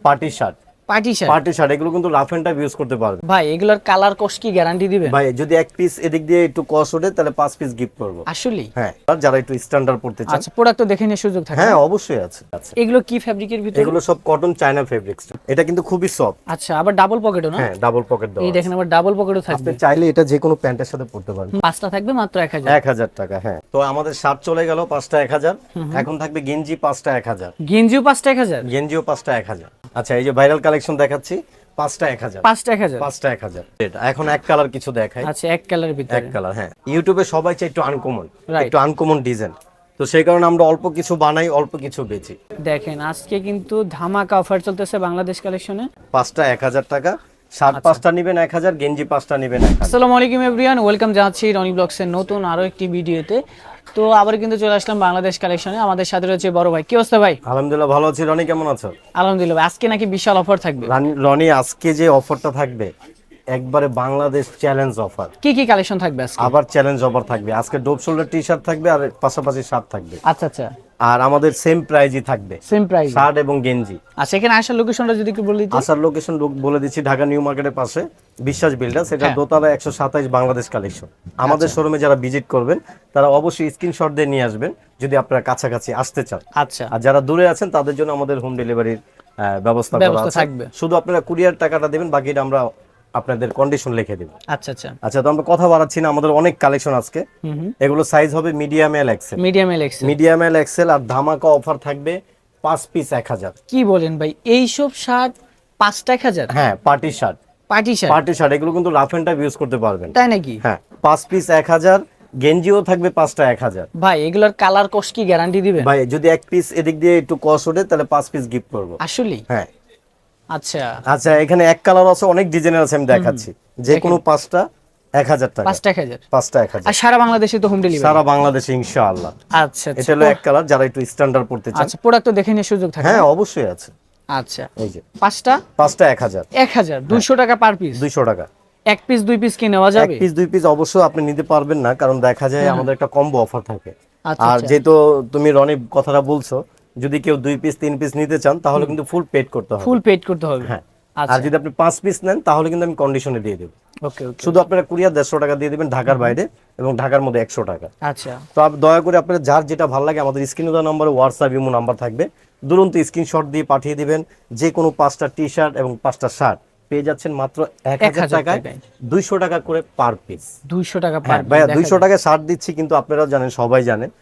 Party shirt. Party shirt. Party shirt এগুলো কিন্তু rough and type use করতে পারবে ভাই এগুলোর কালার কস কি গ্যারান্টি দিবেন? ভাই যদি এক পিস এদিক দিয়ে একটু কস ওঠে তাহলে 5 পিস গিফট করব। আসলেই? হ্যাঁ, আর যারা একটু স্ট্যান্ডার্ড পড়তে চান। আচ্ছা, প্রোডাক্ট তো দেখে নিয়ে সুযোগ থাকে? হ্যাঁ অবশ্যই আছে। আচ্ছা, এগুলো কি ফেব্রিকের ভিতরে? এগুলো সব কটন চায়না ফেব্রিক্স। এটা কিন্তু খুবই সফট। আচ্ছা, আবার ডাবল পকেটও না? হ্যাঁ, ডাবল পকেট দাও। এই দেখেন আবার ডাবল পকেটও থাকবে। আপনি চাইলে এটা যে কোনো প্যান্টের সাথে পরতে পারবেন। পাঁচটা থাকবে মাত্র 1000। 1000 টাকা। হ্যাঁ, তো আমাদের শার্ট চলে গেল 5টা 1000। এখন থাকবে গেঞ্জি 5টা 1000। গেঞ্জিও 5টা 1000? গেঞ্জিও 5টা 1000। আচ্ছা, এই যে ভাইরাল কালেকশন দেখাচ্ছি 5টা 1000। 5টা 1000? 5টা 1000। এখন এক কালার কিছু দেখাই। আচ্ছা, এক কালারের ভিতরে। এক কালার, হ্যাঁ। ইউটিউবে সবাই চায় একটু আনকমন, Right. একটু আনকমন ডিজাইন। তো সেই কারণে আমরা অল্প কিছু বানাই, অল্প কিছু বেচি। দেখেন আজকে কিন্তু ধামাকা অফার চলতেছে বাংলাদেশ কালেকশনে। 5টা 1000 টাকা, শার্ট 5টা নেবেন 1000, গেঞ্জি 5টা নেবেন 1000। আসসালামু আলাইকুম এভরিওয়ান, ওয়েলকাম জানাচ্ছি রনি ব্লগসের নতুন আরো একটি ভিডিওতে। তো আবার কিন্তু চলে আসলাম বাংলাদেশ কালেকশনে। আমাদের সাথে রয়েছে বড় ভাই। কি অবস্থা ভাই? আলহামদুলিল্লাহ ভালো আছি। রনি কেমন আছো? আলহামদুলিল্লাহ। আজকে নাকি বিশাল অফার থাকবে? রনি আজকে যে অফারটা থাকবে একবারে বাংলাদেশ চ্যালেঞ্জ অফার। কি কি কালেকশন থাকবে আজকে? আবার চ্যালেঞ্জ অফার থাকবে আজকে। ডোপ শোল্ডার টি শার্ট থাকবে আর পাশাপাশি শার্ট থাকবে। আচ্ছা আচ্ছা, আর আমাদের সেম প্রাইজই থাকবে, সেম প্রাইস শার্ট এবং গেঞ্জি। আচ্ছা, এখানে আসার লোকেশনটা যদি একটু বলে দিতে। আসার লোকেশন বলে দিচ্ছি, ঢাকা নিউ মার্কেটের পাশে বিশ্বাস বিল্ডার, সেটা দোতলা 127 বাংলাদেশ কালেকশন। আমাদের শোরুমে যারা ভিজিট করবেন তারা অবশ্যই স্ক্রিনশট দিয়ে নিয়ে আসবেন যদি আপনারা কাছাকাছি আসতে চান। আচ্ছা, আর যারা দূরে আছেন তাদের জন্য আমাদের হোম ডেলিভারির ব্যবস্থা করা আছে। থাকবে। শুধু আপনারা কুরিয়ার টাকাটা দেবেন, বাকিটা আমরা আপনাদের কন্ডিশন লিখে দেব। আচ্ছা আচ্ছা আচ্ছা, তো আমরা কথা বাড়াচ্ছি না, আমাদের অনেক কালেকশন আজকে। এগুলো সাইজ হবে medium L XL. Medium L XL. Medium L XL. আর ধামাকা অফার থাকবে 5 পিস 1000। কি বলেন ভাই, এইসব শার্ট 5টা 1000? হ্যাঁ, party shirt. Party shirt? Party shirt এগুলো কিন্তু রাফ এন্ড টাইপ ইউজ করতে পারবেন। তাই নাকি? হ্যাঁ, 5 পিস 1000, গেঞ্জিও থাকবে 5টা 1000। ভাই এগুলোর কালার কস কি গ্যারান্টি দিবেন? ভাই যদি এক পিস এদিক দিয়ে একটু কস ওঠে তাহলে 5 পিস গিফট করব। আসলেই? হ্যাঁ। আচ্ছা আচ্ছা, এখানে এক কালার আছে, অনেক ডিজাইনের আছে, আমি দেখাচ্ছি। যে কোনো 5টা 1000 টাকা। 5টা 1000? 5টা 1000। আর সারা বাংলাদেশে তো হোম ডেলিভারি? সারা বাংলাদেশে ইনশাআল্লাহ। আচ্ছা এটা হলো এক কালার, যারা একটু স্ট্যান্ডার্ড পড়তে চান। আচ্ছা, প্রোডাক্ট তো দেখে নিয়ে সুযোগ থাকে? হ্যাঁ অবশ্যই আছে। আচ্ছা, এই যে 5টা 1000। 1000, 200 টাকা পার পিস? 200 টাকা। এক পিস দুই পিস কি নেওয়া এক যাবে? পিস 2 পিস অবশ্যই আপনি নিতে পারবেন না, কারণ দেখা যায় আমাদের একটা কম্বো অফার থাকে। আচ্ছা, আর যেহেতু তুমি রনি কথাটা বলছো, যদি কেউ 2 পিস 3 পিস নিতে চান তাহলে কিন্তু ফুল পেড করতে হবে। ফুল পেড করতে হবে? হ্যাঁ। আর আচ্ছা, যদি আপনি 5 পিস নেন তাহলে কিন্তু আমি কন্ডিশনে দিয়ে দেব। ওকে ওকে। শুধু আপনারা কুরিয়ার 150 টাকা দিয়ে দিবেন ঢাকার বাইরে, এবং ঢাকার মধ্যে 100 টাকা। আচ্ছা, তো দয়া করে আপনারা যার যেটা ভালো লাগে আমাদের স্ক্রিনে দেওয়া নম্বরে হোয়াটসঅ্যাপ ইমো নাম্বার থাকবে, দুরন্ত স্ক্রিনশট দিয়ে পাঠিয়ে দিবেন। যে কোনো 5টা টি শার্ট এবং 5টা শার্ট পেয়ে যাচ্ছেন মাত্র 1000 টাকায়। 200 টাকা করে পার পিস। 200 টাকা পার পিস? ভাইয়া 200 টাকায় শার্ট দিচ্ছি, কিন্তু আপনারা জানেন, সবাই জানেন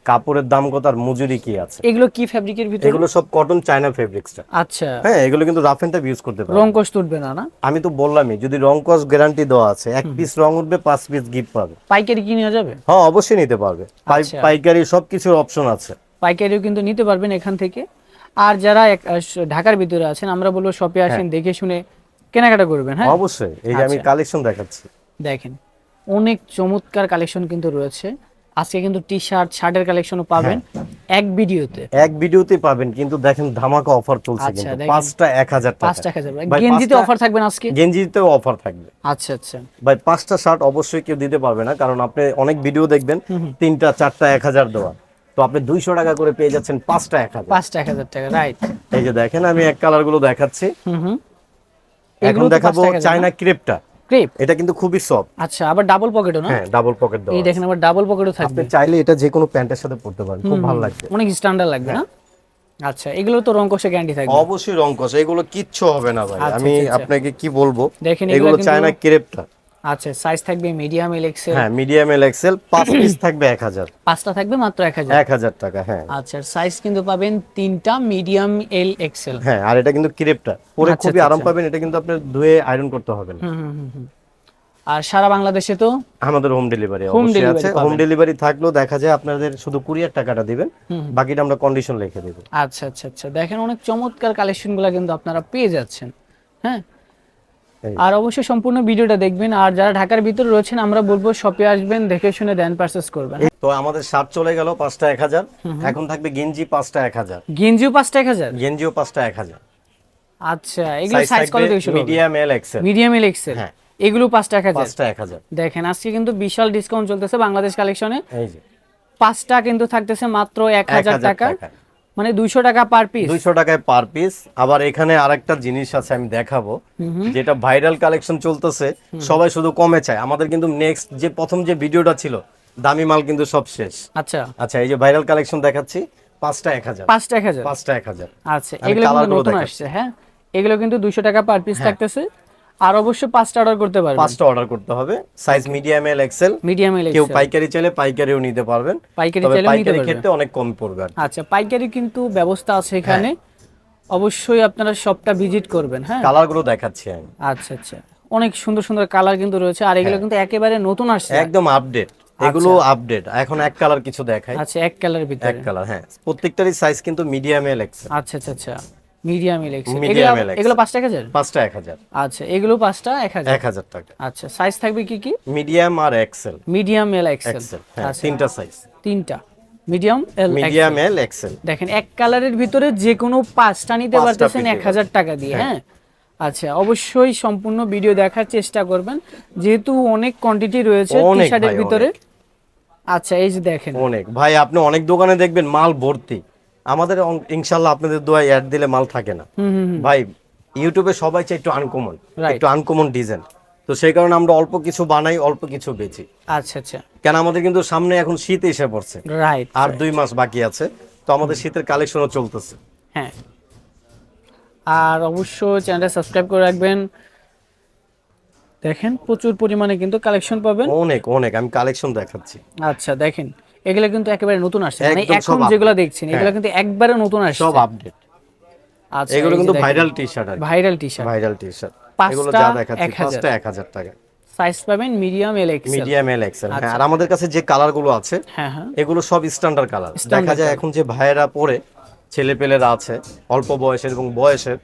কাপড়ের দাম কত আর মজুরি কি আছে। এগুলো কি ফেব্রিকের ভিতরে? এগুলো সব কটন চায়না ফেব্রিক্সটা। আচ্ছা, হ্যাঁ, এগুলো কিন্তু রাফ এন্ড টাইপ ইউজ করতে পারবেন। রং কস উঠবে না? না, আমি তো বললামই, যদি রং কস গ্যারান্টি দেওয়া আছে, এক পিস রং উঠবে 5 পিস গিফট পাবে। পাইকারি কি নেওয়া যাবে? হ্যাঁ অবশ্যই নিতে পারবে। আচ্ছা। পাইকারি সবকিছুর অপশন আছে। পাইকারিও কিন্তু নিতে পারবেন এখান থেকে। আর যারা ঢাকার ভিতরে আছেন, আমরা বলবো শপে আসেন, দেখে শুনে কেনাকাটা করবেন। হ্যাঁ অবশ্যই। এই যে আমি কালেকশন দেখাচ্ছি, দেখেন অনেক চমৎকার কালেকশন কিন্তু রয়েছে আজকে। কিন্তু টি শার্ট শার্টের কালেকশনও পাবেন এক ভিডিওতে পাবেন। কিন্তু দেখেন ধামাকা অফার চলছে, আচ্ছা, কিন্তু দেখেন। 5টা 1000 টাকা। 5টা 1000? গেঞ্জিতে অফার থাকবে না আজকে? গেঞ্জিতেও অফার থাকবে। আচ্ছা আচ্ছা ভাই 5টা শার্ট অবশ্যই কেউ দিতে পারবে না, কারণ আপনি অনেক ভিডিও দেখবেন 3টা 4টা 1000 দেওয়া। তো আপনি 200 টাকা করে পেয়ে যাচ্ছেন 5টা 1000। 5টা 1000 টাকা, রাইট। এই যে দেখেন, আমি এক কালার গুলো দেখাচ্ছি। এখন এগুলো দেখাবো চায়না ক্রেপটা। ক্রেপ? এটা কিন্তু খুবই সফট। আচ্ছা, আবার ডাবল পকেটও না? হ্যাঁ, ডাবল পকেট দাও। এই দেখেন আবার ডাবল পকেটও থাকবে। আপনি চাইলে এটা যে কোনো প্যান্টের সাথে পরতে পারেন, খুব ভালো লাগবে। অনেক স্ট্যান্ডার্ড লাগবে না? আচ্ছা, এগুলো তো রং কষে গ্যারান্টি থাকবে? অবশ্যই রং কষে, এগুলো কিচ্ছু হবে না ভাই। আচ্ছা, আমি আচ্ছা। আপনাকে কি বলবো, দেখেন এগুলো চায়না ক্রেপটা। আচ্ছা, সাইজ থাকবে মিডিয়াম এল এক্সেল? হ্যাঁ, মিডিয়াম এল এক্সেল। 5 পিস থাকবে 1000। 5টা থাকবে মাত্র 1000? 1000 টাকা। হ্যাঁ। আচ্ছা, সাইজ কিন্তু পাবেন 3টা মিডিয়াম এল এক্সেল। হ্যাঁ, আর এটা কিন্তু ক্রেপটা পরে আচ্ছা, খুবই আরাম আচ্ছা। পাবেন। এটা কিন্তু আপনার ধুয়ে আয়রন করতে হবে না। আর সারা বাংলাদেশে তো আমাদের হোম ডেলিভারি হোম অবশ্যই ডেলিভারি আছে। পাবেন। হোম ডেলিভারি থাকলেও দেখা যায় আপনাদের শুধু কুরিয়ার টাকাটা দিবেন, বাকিটা আমরা কন্ডিশন লিখে দেব। আচ্ছা আচ্ছা আচ্ছা, দেখেন অনেক চমৎকার কালেকশনগুলো কিন্তু আপনারা পেয়ে যাচ্ছেন। হ্যাঁ, আর অবশ্যই সম্পূর্ণ ভিডিওটা দেখবেন। আর যারা ঢাকার ভিতরে রয়েছেন, আমরা বলবো শপে আসবেন, দেখে শুনে দেন পারচেজ করবেন। তো আমাদের শার্ট চলে গেল 5টা 1000। এখন থাকবে গেঞ্জি 5টা 1000। গেঞ্জিও 5টা 1000? গেঞ্জিও 5টা 1000। আচ্ছা, এগুলো সাইজ কত থেকে শুরু? Medium L XL. Medium L Excel? হ্যাঁ, এগুলো 5টা 1000? 5টা 1000। দেখেন আজকে কিন্তু বিশাল ডিসকাউন্ট চলতেছে বাংলাদেশ কালেকশনে। এই যে 5টা কিন্তু থাকতেছে মাত্র 1000 টাকা। মানে 200 টাকা পার পিস। 200 টাকায় পার পিস। আবার এখানে আরেকটা জিনিস আছে আমি দেখাবো, যেটা ভাইরাল কালেকশন চলতেছে, সবাই শুধু কমে চায়। আমাদের কিন্তু নেক্সট যে প্রথম যে ভিডিওটা ছিল, দামি মাল কিন্তু সব শেষ। আচ্ছা আচ্ছা, এই যে ভাইরাল কালেকশন দেখাচ্ছি, 5টা 1000, 5টা 1000। 5টা 1000। আচ্ছা এগুলো কিন্তু নতুন আসছে, হ্যাঁ এগুলো কিন্তু 200 টাকা পার পিস থাকতেছে। আর অবশ্যই 5টা অর্ডার করতে পারবেন। 5টা অর্ডার করতে হবে, size medium L XL. Medium এল কেউ এক্সেল, পাইকারি চাইলে পাইকারিও নিতে পারবেন, পাইকারি তবে চাইলেও নিতে পাইকারি পারবেন। ক্ষেত্রে অনেক কম পড়বে আর কি। আচ্ছা পাইকারি কিন্তু ব্যবস্থা আছে এখানে, অবশ্যই আপনারা শপটা ভিজিট করবেন। হ্যাঁ কালারগুলো দেখাচ্ছি আমি। আচ্ছা আচ্ছা, অনেক সুন্দর সুন্দর কালার কিন্তু রয়েছে, আর এগুলো কিন্তু একেবারে নতুন আসছে, একদম আপডেট, এগুলো আপডেট। এখন এক কালার কিছু দেখাই। আচ্ছা এক কালারের ভিতরে, এক কালার, হ্যাঁ। প্রত্যেকটারই সাইজ কিন্তু মিডিয়াম এল এক্সেল। আচ্ছা আচ্ছা আচ্ছা, medium L Excel. Medium LXL। এগুলো 5টা 1000। 5টা 1000। আচ্ছা এগুলো 5টা 1000। 1000 টাকা। আচ্ছা সাইজ থাকবে কি কি? মিডিয়াম আর XL. Medium L XL. XL, হ্যাঁ, আচ্ছা তিনটা সাইজ। তিনটা medium L medium L XL. দেখেন এক কালারের ভিতরে যে কোনো 5টা নিতে পারতেছেন 1000 টাকা দিয়ে। হ্যাঁ আচ্ছা, অবশ্যই সম্পূর্ণ ভিডিও দেখার চেষ্টা করবেন, যেহেতু অনেক কোয়ান্টিটি রয়েছে টি শার্টের ভিতরে। আচ্ছা এই যে দেখেন, অনেক ভাই, আপনি অনেক দোকানে দেখবেন মাল ভর্তি, আমাদের ইনশাআল্লাহ আপনাদের দোয়ায় অ্যাড দিলে মাল থাকে না ভাই। ইউটিউবে সবাই চাই একটু আনকমন, একটু আনকমন ডিজাইন, তো সেই কারণে আমরা অল্প কিছু বানাই, অল্প কিছু বেচি। আচ্ছা আচ্ছা, কেন আমাদের কিন্তু সামনে এখন শীত এসে পড়ছে, রাইট, আর 2 মাস বাকি আছে, তো আমাদের শীতের কালেকশনও চলতেছে। হ্যাঁ আর অবশ্যই চ্যানেলটা সাবস্ক্রাইব করে রাখবেন। দেখেন প্রচুর পরিমাণে কিন্তু কালেকশন পাবেন, অনেক অনেক। আমি কালেকশন দেখাচ্ছি। আচ্ছা দেখেন এগুলো কিন্তু একেবারে নতুন আসছে, মানে একদম এখন সব যেগুলো দেখছেন এগুলো কিন্তু একবারে নতুন আসছে, সব আপডেট। আচ্ছা এগুলো কিন্তু viral T shirt, viral T shirt, viral T shirt. এগুলো 5টা যা দেখাচ্ছি 1000 5টা 1000 টাকা। সাইজ পাবেন medium L XL. Medium L Excel, হ্যাঁ। আর আমাদের কাছে যে কালারগুলো আছে, হ্যাঁ হ্যাঁ, এগুলো সব স্ট্যান্ডার্ড কালার। দেখা যায় এখন যে ভাইয়েরা পরে, ছেলেপেলেরা আছে অল্প বয়সের এবং বয়সের,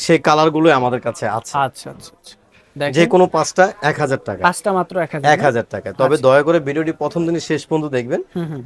সেই কালারগুলো আমাদের কাছে আছে। আচ্ছা আচ্ছা আচ্ছা, দেখেন যে কোনো 5টা 1000 টাকা। 5টা মাত্র 1000। 1000 টাকা। তবে দয়া করে ভিডিওটি প্রথম দিন শেষ পর্যন্ত দেখবেন।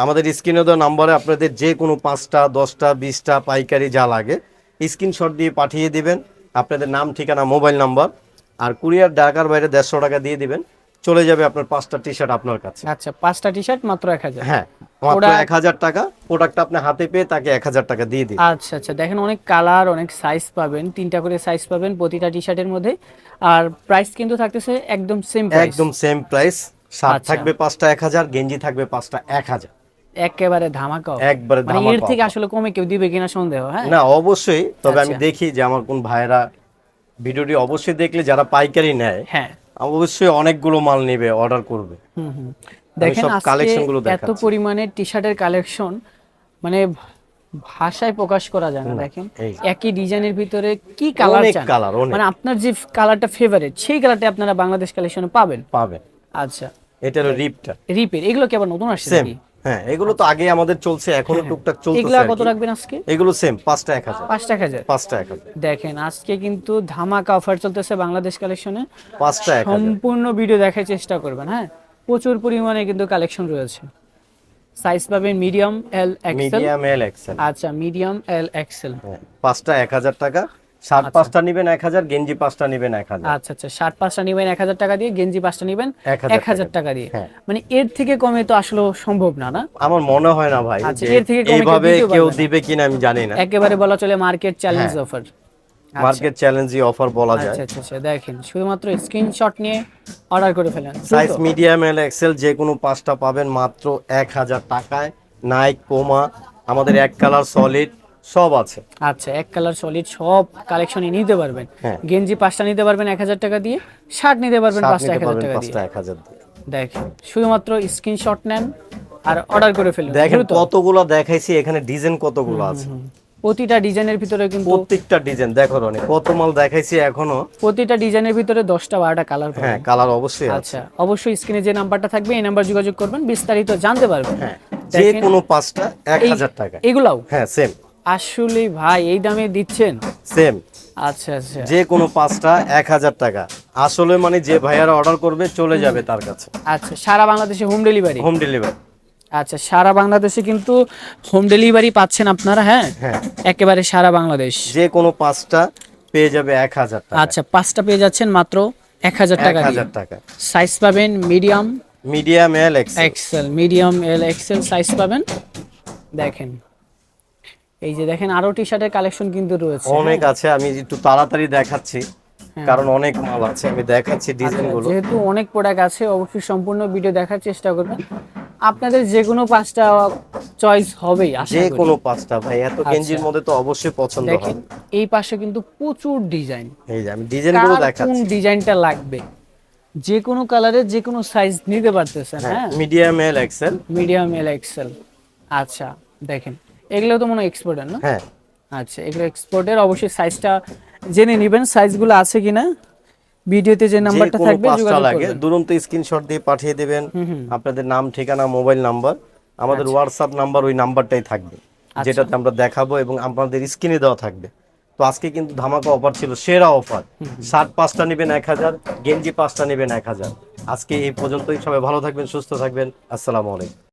আমাদের স্ক্রিনে দেওয়া নাম্বারে আপনাদের যে কোনো 5টা 10টা 20টা পাইকারি যা লাগে স্ক্রিনশট দিয়ে পাঠিয়ে দিবেন, আপনাদের নাম, ঠিকানা, মোবাইল নাম্বার, আর কুরিয়ার ঢাকার বাইরে 150 টাকা দিয়ে দিবেন, চলে যাবে আপনার 5টা টি শার্ট আপনার কাছে। আচ্ছা 5টা টি শার্ট মাত্র 1000। হ্যাঁ, মাত্র 1000 টাকা। প্রোডাক্টটা আপনি হাতে পেয়ে তাকে 1000 টাকা দিয়ে দিন। আচ্ছা আচ্ছা, দেখেন অনেক কালার, অনেক সাইজ পাবেন, 3টা করে সাইজ পাবেন প্রতিটা টি শার্টের মধ্যে। আর প্রাইস কিন্তু থাকতেছে একদম সেম প্রাইস, একদম সেম প্রাইস। শার্ট আচ্ছা। থাকবে 5টা 1000, গেঞ্জি থাকবে 5টা 1000। একেবারে ধামাকা, একবারে মানে ধামাকা এর থেকে offer। আসলে কমে কেউ দিবে কিনা সন্দেহ। হ্যাঁ না, অবশ্যই। তবে আমি আচ্ছা। দেখি যে আমার কোন ভাইরা ভিডিওটি অবশ্যই দেখলে, যারা পাইকারি নেয়, হ্যাঁ অবশ্যই অনেকগুলো মাল নেবে, অর্ডার করবে। হুম হুম, দেখেন সব আজকে কালেকশনগুলো এত দেখাচ্ছি। পরিমাণে টি শার্টের কালেকশন, মানে ভাষায় প্রকাশ করা যায় না। দেখেন এই একই ডিজাইনের ভিতরে কি কালার অনেক চান, কালার, অনেক মানে আপনার যে কালারটা ফেভারিট সেই কালারটা আপনারা বাংলাদেশ কালেকশনে পাবেন। পাবেন। আচ্ছা এটা হলো রিপটা, রিপের, এগুলো কি আবার নতুন আসছে সেম। নাকি? হ্যাঁ, এগুলো তো আগে আমাদের চলছে, এখনো টুকটাক চলতেছে এগুলা আর কত কি। রাখবেন আজকে? এগুলো সেম 5টা 1000। 5টা 1000। 5টা 1000। দেখেন আজকে কিন্তু ধামাকা অফার চলতেছে বাংলাদেশ কালেকশনে, 5টা 1000। সম্পূর্ণ ভিডিও দেখার চেষ্টা করবেন। হ্যাঁ প্রচুর পরিমাণে কিন্তু কালেকশন রয়েছে। সাইজ পাবেন medium L XL. Medium L Excel. আচ্ছা মিডিয়াম এল এক্সেল। 5টা 1000 টাকা। শার্ট 5টা নেবেন 1000, গেঞ্জি 5টা নেবেন 1000। আচ্ছা আচ্ছা, শার্ট 5টা নেবেন 1000 টাকা দিয়ে, গেঞ্জি 5টা নেবেন 1000 টাকা দিয়ে। হ্যাঁ। মানে এর থেকে কমে তো আসলে সম্ভব না, না? আমার মনে হয় না ভাই, আচ্ছা, যে এর থেকে কমে কেউ এইভাবে দিতেও কেউ পারবে না। দিবে কিনা আমি জানি না। একেবারে বলা চলে মার্কেট চ্যালেঞ্জ অফার। মার্কেট চ্যালেঞ্জই অফার বলা যায়। আচ্ছা আচ্ছা আচ্ছা, দেখেন শুধুমাত্র স্ক্রিনশট নিয়ে অর্ডার করে ফেলেন। সাইজ মিডিয়াম এল এক্সেল, যে কোনো 5টা পাবেন মাত্র 1000 টাকায়। নাইক, পোমা, আমাদের এক কালার সলিড সব আছে। আচ্ছা এক কালার সলিড সব কালেকশনই নিতে পারবেন। হ্যাঁ। গেঞ্জি 5টা নিতে পারবেন 1000 টাকা দিয়ে, শার্ট নিতে পারবেন শার্ট 5টা নিতে 1000 পারবেন টাকা 5টা দিয়ে। 1000 দিয়ে। দেখেন শুধুমাত্র স্ক্রিনশট নেন আর অর্ডার করে ফেলুন। দেখেন দ্রুত। কতগুলো দেখাইছি, এখানে ডিজাইন কতগুলো আছে। প্রতিটা ডিজাইনের ভিতরে কিন্তু, প্রত্যেকটা ডিজাইন দেখো রনি, কত মাল দেখাইছি এখনো। প্রতিটা ডিজাইনের ভিতরে 10টা 12টা কালার পাবেন। হ্যাঁ, কালার অবশ্যই আছে। আচ্ছা অবশ্যই স্ক্রিনে যে নাম্বারটা থাকবে এই নাম্বার যোগাযোগ করবেন, বিস্তারিত জানতে পারবেন। হ্যাঁ, যে কোনো 5টা 1000 টাকা। এগুলাও হ্যাঁ সেম। আসলে ভাই এই দামে দিচ্ছেন? সেম। আচ্ছা আচ্ছা যে কোনো 5টা 1000 টাকা। আসলে মানে যে ভাইয়ারা অর্ডার করবে চলে যাবে তার কাছে। আচ্ছা, সারা বাংলাদেশে হোম ডেলিভারি? Home delivery. আচ্ছা সারা বাংলাদেশে কিন্তু হোম ডেলিভারি পাচ্ছেন আপনারা। হ্যাঁ হ্যাঁ, একেবারে সারা বাংলাদেশ। যে কোনো 5টা পেয়ে যাবে 1000 টাকা। আচ্ছা 5টা পেয়ে যাচ্ছেন মাত্র 1000 টাকা দিয়ে। 1000 টাকা। সাইজ পাবেন medium medium L XL. XL, medium L XL size পাবেন। দেখেন এই যে দেখেন আরো টি শার্টের কালেকশন কিন্তু রয়েছে। অনেক আছে, আমি একটু তাড়াতাড়ি দেখাচ্ছি কারণ অনেক মাল আছে, আমি দেখাচ্ছি ডিজাইন গুলো। যেহেতু অনেক প্রোডাক্ট আছে অবশ্যই সম্পূর্ণ ভিডিও দেখার চেষ্টা করবেন। আপনাদের যে কোনো 5টা চয়েস হবেই আশা যে করি। কোনো 5টা ভাই, এত গেঞ্জির মধ্যে তো অবশ্যই পছন্দ দেখেন হবে। এই পাশে কিন্তু প্রচুর ডিজাইন, এই যে আমি ডিজাইন গুলো কোন দেখাচ্ছি। ডিজাইনটা লাগবে যে কোনো কালারের যে কোনো সাইজ নিতে পারতেছেন। হ্যাঁ, medium L XL. Medium L Excel. আচ্ছা দেখেন এগুলো তো মনে হয় এক্সপোর্টার না? হ্যাঁ আচ্ছা এগুলো এক্সপোর্টের, অবশ্যই সাইজটা জেনে নেবেন সাইজগুলো আছে কিনা। ভিডিওতে যে নাম্বারটা থাকবে যোগাযোগ লাগে করবেন। দুরন্ত স্ক্রিনশট দিয়ে পাঠিয়ে দেবেন আপনাদের নাম, ঠিকানা, মোবাইল নাম্বার। আমাদের হোয়াটসঅ্যাপ নাম্বার ওই নাম্বারটাই থাকবে যেটাতে আমরা দেখাবো এবং আপনাদের স্ক্রিনে দেওয়া থাকবে। তো আজকে কিন্তু ধামাকা অফার ছিল, সেরা অফার। শার্ট 5টা নেবেন 1000, গেঞ্জি 5টা নেবেন 1000। আজকে এই পর্যন্তই, সবাই ভালো থাকবেন, সুস্থ থাকবেন, আসসালামু আলাইকুম।